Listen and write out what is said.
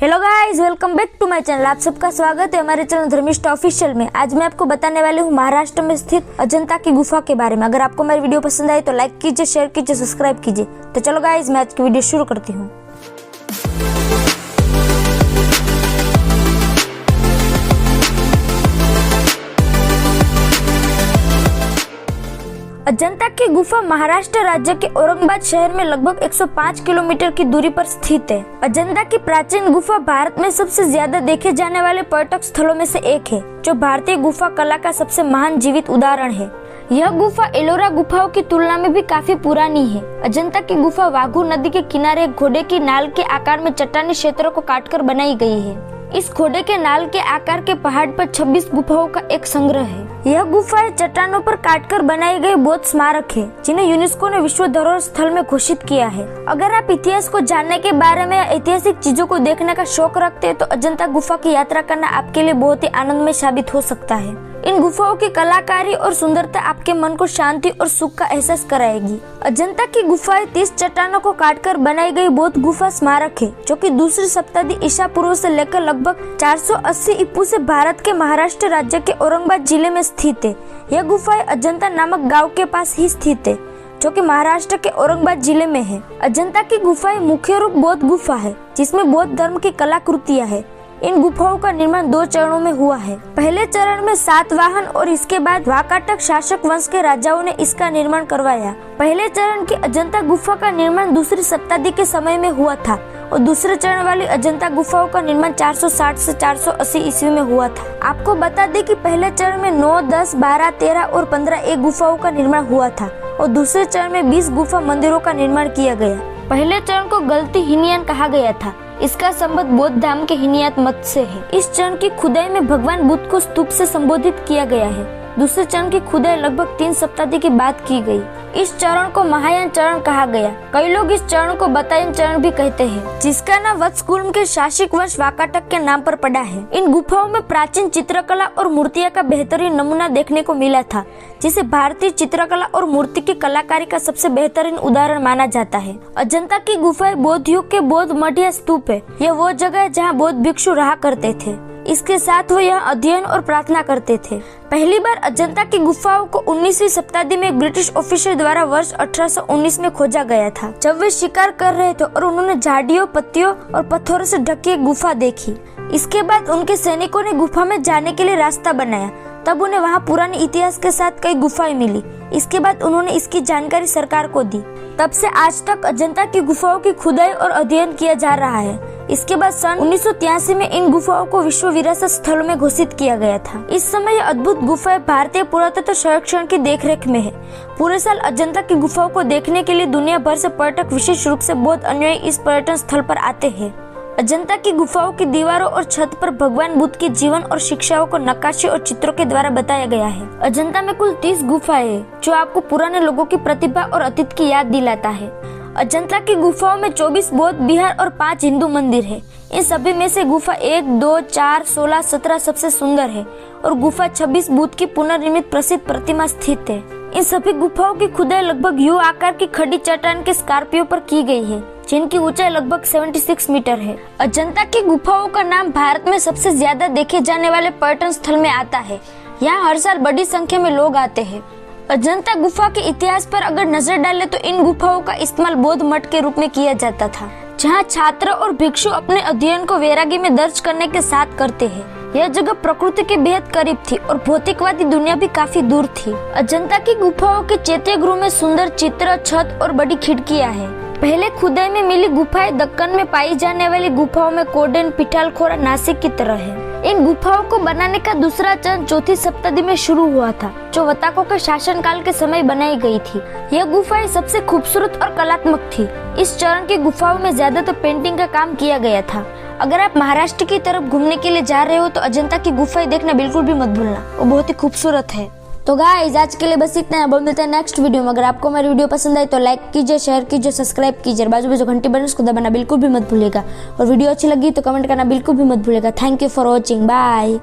Hello guys, welcome back to my channel. आप सबका स्वागत है हमारे चैनल धर्मिष्ठा ऑफिशियल में। आज मैं आपको बताने वाली हूँ महाराष्ट्र में स्थित अजंता की गुफा के बारे में। अगर आपको हमारी वीडियो पसंद आई तो लाइक कीजिए, शेयर कीजिए, सब्सक्राइब कीजिए। तो चलो गाइस, मैं आज की वीडियो शुरू करती हूँ। अजंता की गुफा महाराष्ट्र राज्य के औरंगाबाद शहर में लगभग 105 किलोमीटर की दूरी पर स्थित है। अजंता की प्राचीन गुफा भारत में सबसे ज्यादा देखे जाने वाले पर्यटक स्थलों में से एक है, जो भारतीय गुफा कला का सबसे महान जीवित उदाहरण है। यह गुफा एलोरा गुफाओं की तुलना में भी काफी पुरानी है। अजंता की गुफा वाघू नदी के किनारे घोड़े की नाल के आकार में चट्टानी क्षेत्रों को काटकर बनाई गई है। इस घोड़े के नाल के आकार के पहाड़ पर 26 गुफाओं का एक संग्रह है। यह गुफाएं चट्टानों पर काटकर बनाए गए बौद्ध स्मारक है, जिन्हें यूनेस्को ने विश्व धरोहर स्थल में घोषित किया है। अगर आप इतिहास को जानने के बारे में या ऐतिहासिक चीजों को देखने का शौक रखते हैं तो अजंता गुफा की यात्रा करना आपके लिए बहुत ही आनंदमय साबित हो सकता है। इन गुफाओं की कलाकारी और सुंदरता आपके मन को शांति और सुख का एहसास कराएगी। अजंता की गुफाएं 30 चट्टानों को काटकर बनाई गई बौद्ध गुफा स्मारक है, जो कि दूसरी शताब्दी ईसा पूर्व से लेकर लगभग 480 ईपू से भारत के महाराष्ट्र राज्य के औरंगाबाद जिले में स्थित है। यह गुफाएं अजंता नामक गाँव के पास ही स्थित है, जो कि महाराष्ट्र के औरंगाबाद जिले में है। अजंता की गुफाएं मुख्य रूप बौद्ध गुफा है, जिसमें बौद्ध धर्म की कलाकृतियां है। इन गुफाओं का निर्माण 2 चरणों में हुआ है। पहले चरण में सातवाहन और इसके बाद वाकाटक शासक वंश के राजाओं ने इसका निर्माण करवाया। पहले चरण की अजंता गुफा का निर्माण दूसरी शताब्दी के समय में हुआ था और दूसरे चरण वाली अजंता गुफाओं का निर्माण 460 से 480 ईस्वी में हुआ था। आपको बता दें कि पहले चरण में 9, 10, 12, 13 और 15 एक गुफाओं का निर्माण हुआ था और दूसरे चरण में 20 गुफा मंदिरों का निर्माण किया गया। पहले चरण को गलती हीनयान कहा गया था। इसका संबंध बौद्ध धाम के हीनयान मत से है। इस चरण की खुदाई में भगवान बुद्ध को स्तूप से संबोधित किया गया है। दूसरे चरण की खुदाई लगभग 3 शताब्दी के बाद की गई। इस चरण को महायान चरण कहा गया। कई लोग इस चरण को बतायन चरण भी कहते हैं, जिसका नाम वत्सकुल्म के शासक वंश वाकाटक के नाम पर पड़ा है। इन गुफाओं में प्राचीन चित्रकला और मूर्तियां का बेहतरीन नमूना देखने को मिला था, जिसे भारतीय चित्रकला और मूर्ति की कलाकारी का सबसे बेहतरीन उदाहरण माना जाता है। अजंता की गुफाएं बौद्ध युग के बौद्ध मठ या स्तूप है। यह वो जगह है जहाँ बौद्ध भिक्षु रहा करते थे। इसके साथ वो यहाँ अध्ययन और प्रार्थना करते थे। पहली बार अजंता की गुफाओं को 19वीं शताब्दी में एक ब्रिटिश ऑफिसर द्वारा वर्ष 1819 में खोजा गया था, जब वे शिकार कर रहे थे और उन्होंने झाड़ियों, पत्तियों और पत्थरों से ढकी एक गुफा देखी। इसके बाद उनके सैनिकों ने गुफा में जाने के लिए रास्ता बनाया। तब उन्हें वहाँ पुराने इतिहास के साथ कई गुफाएं मिली। इसके बाद उन्होंने इसकी जानकारी सरकार को दी। तब से आज तक अजंता की गुफाओं की खुदाई और अध्ययन किया जा रहा है। इसके बाद सन 1983 में इन गुफाओं को विश्व विरासत स्थलों में घोषित किया गया था। इस समय यह अद्भुत गुफाएं भारतीय पुरातत्व सर्वेक्षण की देखरेख में है। पूरे साल अजंता की गुफाओं को देखने के लिए दुनिया भर से पर्यटक, विशेष रूप से बौद्ध अनुयायी इस पर्यटन स्थल पर आते हैं। अजंता की गुफाओं की दीवारों और छत पर भगवान बुद्ध के जीवन और शिक्षाओं को नक्काशी और चित्रों के द्वारा बताया गया है। अजंता में कुल 30 गुफाएं हैं, जो आपको पुराने लोगों की प्रतिभा और अतीत की याद दिलाता है। अजंता की गुफाओं में 24 बौद्ध विहार और 5 हिंदू मंदिर है। इन सभी में से गुफा 1, 2, 4, 16, 17 सबसे सुंदर है और गुफा 26 बुद्ध की पुनर्निर्मित प्रसिद्ध प्रतिमा स्थित है। इन सभी गुफाओं की खुदाई लगभग यू आकार की खड़ी चट्टान के स्कार्पियो पर की गई है, जिनकी ऊंचाई लगभग 76 मीटर है। अजंता की गुफाओं का नाम भारत में सबसे ज्यादा देखे जाने वाले पर्यटन स्थल में आता है। यहाँ हर साल बड़ी संख्या में लोग आते हैं। अजंता गुफा के इतिहास पर अगर नजर डालें तो इन गुफाओं का इस्तेमाल बौद्ध मठ के रूप में किया जाता था, जहाँ छात्र और भिक्षु अपने अध्ययन को वैरागी में दर्ज करने के साथ करते हैं। यह जगह प्रकृति के बेहद करीब थी और भौतिकवादी दुनिया भी काफी दूर थी। अजंता की गुफाओं के चैत्य गृह में सुंदर चित्र, छत और बड़ी खिड़कियां हैं। पहले खुदाई में मिली गुफाएं दक्कन में पाई जाने वाली गुफाओं में कोडेन, पिठालखोरा, नासिक की तरह है। इन गुफाओं को बनाने का दूसरा चरण 4वीं शताब्दी में शुरू हुआ था, जो वताकों के शासनकाल के समय बनाई गई थी। यह गुफाएं सबसे खूबसूरत और कलात्मक थी। इस चरण की गुफाओं में ज्यादातर पेंटिंग का काम किया गया था। अगर आप महाराष्ट्र की तरफ घूमने के लिए जा रहे हो तो अजंता की गुफाएं देखना बिल्कुल भी मत भूलना, वो बहुत ही खूबसूरत है। तो गाइस, आज के लिए बस इतना है। अब मिलते हैं नेक्स्ट वीडियो में। अगर आपको हमारी वीडियो पसंद आई तो लाइक कीजिए, शेयर कीजिए, सब्सक्राइब कीजिए। बाजू में जो घंटी बटन उसको दबाना बिल्कुल भी मत भूलिएगा और वीडियो अच्छी लगी तो कमेंट करना बिल्कुल भी मत भूलिएगा। Thank you for watching. Bye.